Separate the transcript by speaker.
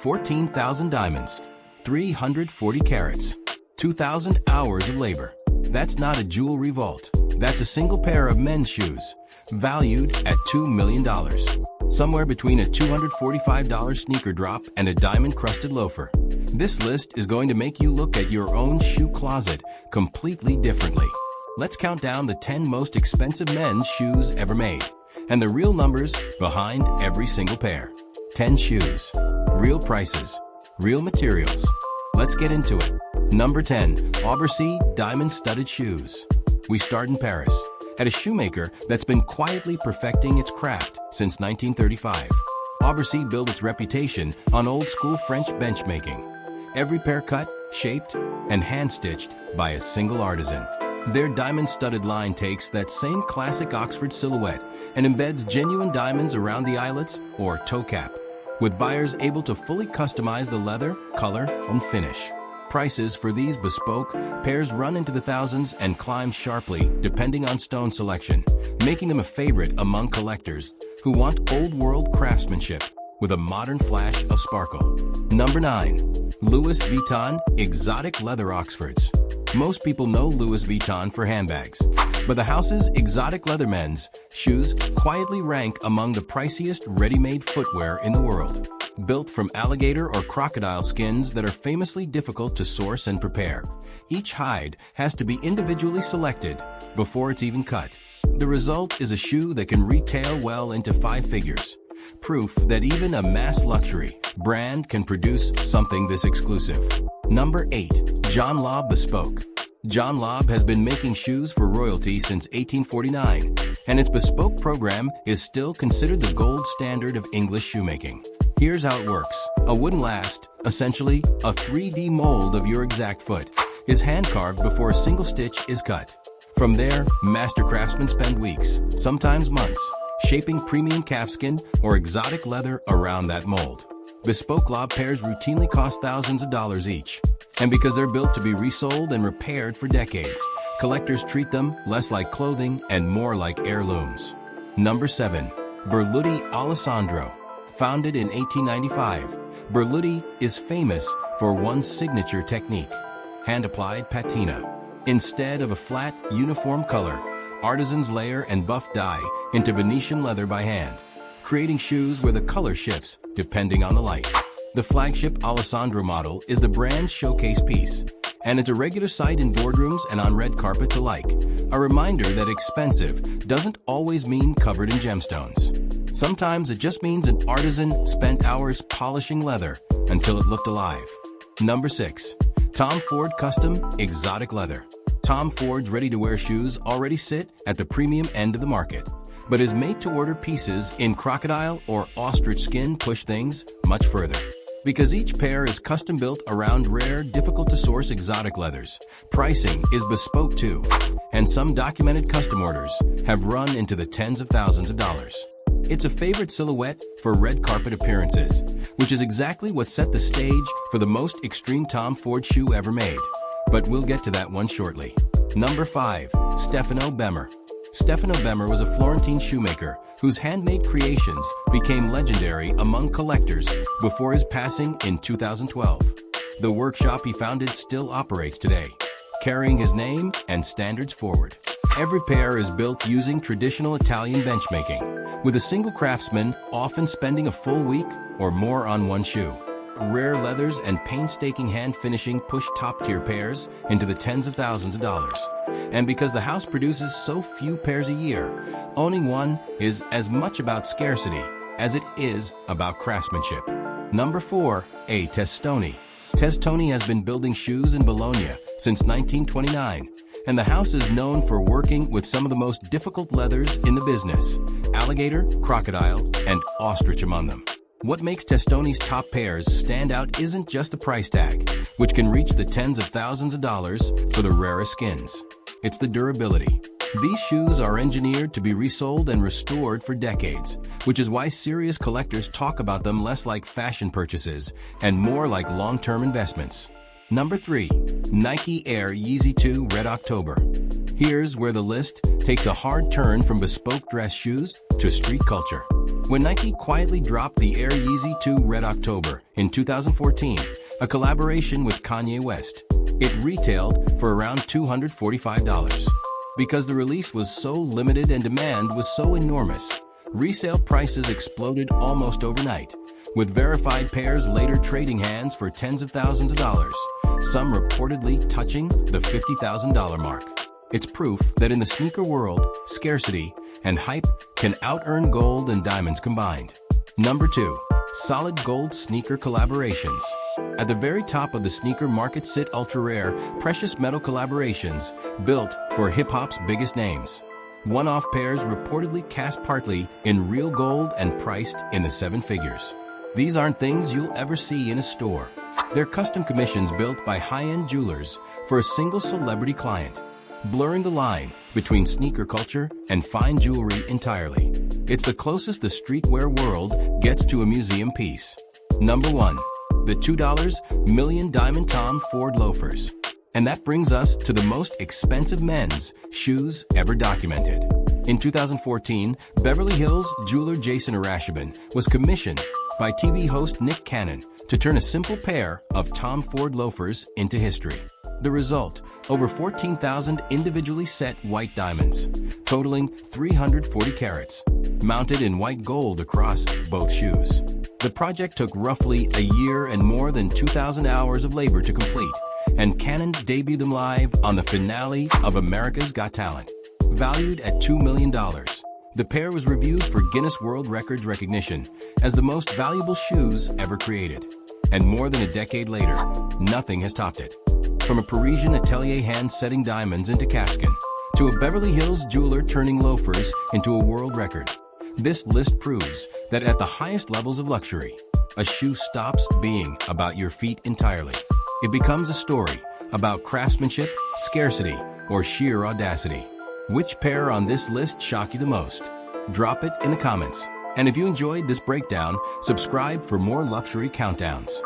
Speaker 1: 14,000 diamonds, 340 carats, 2,000 hours of labor. That's not a jewelry vault. That's a single pair of men's shoes, valued at $2 million. Somewhere between a $245 sneaker drop and a diamond-crusted loafer. This list is going to make you look at your own shoe closet completely differently. Let's count down the 10 most expensive men's shoes ever made, and the real numbers behind every single pair. 10 shoes. Real prices. Real materials. Let's get into it. Number 10. Aubercy diamond-studded shoes. We start in Paris, at a shoemaker that's been quietly perfecting its craft since 1935. Aubercy built its reputation on old-school French benchmaking. Every pair cut, shaped, and hand-stitched by a single artisan. Their diamond-studded line takes that same classic Oxford silhouette and embeds genuine diamonds around the eyelets or toe cap, with buyers able to fully customize the leather, color, and finish. Prices for these bespoke pairs run into the thousands and climb sharply depending on stone selection, making them a favorite among collectors who want old-world craftsmanship with a modern flash of sparkle. Number 9. Louis Vuitton Exotic Leather Oxfords. Most people know Louis Vuitton for handbags, but the house's exotic leather men's shoes quietly rank among the priciest ready-made footwear in the world. Built from alligator or crocodile skins that are famously difficult to source and prepare. Each hide has to be individually selected before it's even cut. The result is a shoe that can retail well into 5 figures. Proof that even a mass luxury brand can produce something this exclusive. Number 8. John Lobb Bespoke. John Lobb has been making shoes for royalty since 1849, and its bespoke program is still considered the gold standard of English shoemaking. Here's how it works. A wooden last, essentially a 3D mold of your exact foot, is hand-carved before a single stitch is cut. From there, master craftsmen spend weeks, sometimes months, shaping premium calfskin or exotic leather around that mold. Bespoke Lobb pairs routinely cost thousands of dollars each. And because they're built to be resold and repaired for decades, collectors treat them less like clothing and more like heirlooms. Number 7. Berluti Alessandro. Founded in 1895, Berluti is famous for one signature technique: hand-applied patina. Instead of a flat, uniform color, artisans layer and buff dye into Venetian leather by hand, creating shoes where the color shifts depending on the light. The flagship Alessandro model is the brand's showcase piece, and it's a regular sight in boardrooms and on red carpets alike. A reminder that expensive doesn't always mean covered in gemstones. Sometimes it just means an artisan spent hours polishing leather until it looked alive. Number 6. Tom Ford Custom Exotic Leather. Tom Ford's ready-to-wear shoes already sit at the premium end of the market, but his made-to-order pieces in crocodile or ostrich skin push things much further. Because each pair is custom-built around rare, difficult-to-source exotic leathers, pricing is bespoke too, and some documented custom orders have run into the tens of thousands of dollars. It's a favorite silhouette for red carpet appearances, which is exactly what set the stage for the most extreme Tom Ford shoe ever made. But we'll get to that one shortly. Number 5. Stefano Bemmer. Stefano Bemmer was a Florentine shoemaker whose handmade creations became legendary among collectors before his passing in 2012. The workshop he founded still operates today, carrying his name and standards forward. Every pair is built using traditional Italian benchmaking, with a single craftsman often spending a full week or more on one shoe. Rare leathers and painstaking hand finishing push top-tier pairs into the tens of thousands of dollars. And because the house produces so few pairs a year, owning one is as much about scarcity as it is about craftsmanship. Number 4. A. Testoni. Testoni has been building shoes in Bologna since 1929, and the house is known for working with some of the most difficult leathers in the business: alligator, crocodile, and ostrich among them. What makes Testoni's top pairs stand out isn't just the price tag, which can reach the tens of thousands of dollars for the rarest skins. It's the durability. These shoes are engineered to be resold and restored for decades, which is why serious collectors talk about them less like fashion purchases and more like long-term investments. Number 3. Nike Air Yeezy 2 Red October. Here's where the list takes a hard turn from bespoke dress shoes to street culture. when Nike quietly dropped the Air Yeezy 2 Red October in 2014, a collaboration with Kanye West. It retailed for around $245. Because the release was so limited and demand was so enormous, resale prices exploded almost overnight, with verified pairs later trading hands for tens of thousands of dollars, some reportedly touching the $50,000 mark. It's proof that in the sneaker world, scarcity and hype can out-earn gold and diamonds combined. Number 2. Solid gold sneaker collaborations. At the very top of the sneaker market sit ultra-rare, precious metal collaborations built for hip-hop's biggest names. One-off pairs reportedly cast partly in real gold and priced in the 7 figures. These aren't things you'll ever see in a store. They're custom commissions built by high-end jewelers for a single celebrity client, blurring the line between sneaker culture and fine jewelry entirely. It's the closest the streetwear world gets to a museum piece. Number 1. The $2 million diamond Tom Ford loafers. And that brings us to the most expensive men's shoes ever documented. In 2014, Beverly Hills jeweler Jason Arashabin was commissioned by TV host Nick Cannon to turn a simple pair of Tom Ford loafers into history. The result, over 14,000 individually set white diamonds, totaling 340 carats, mounted in white gold across both shoes. The project took roughly a year and more than 2,000 hours of labor to complete, and Cannon debuted them live on the finale of America's Got Talent. Valued at $2 million, the pair was reviewed for Guinness World Records recognition as the most valuable shoes ever created. And more than a decade later, nothing has topped it. From a Parisian atelier hand setting diamonds into casket, to a Beverly Hills jeweler turning loafers into a world record, this list proves that at the highest levels of luxury, a shoe stops being about your feet entirely. It becomes a story about craftsmanship, scarcity, or sheer audacity. Which pair on this list shock you the most? Drop it in the comments. And if you enjoyed this breakdown, subscribe for more luxury countdowns.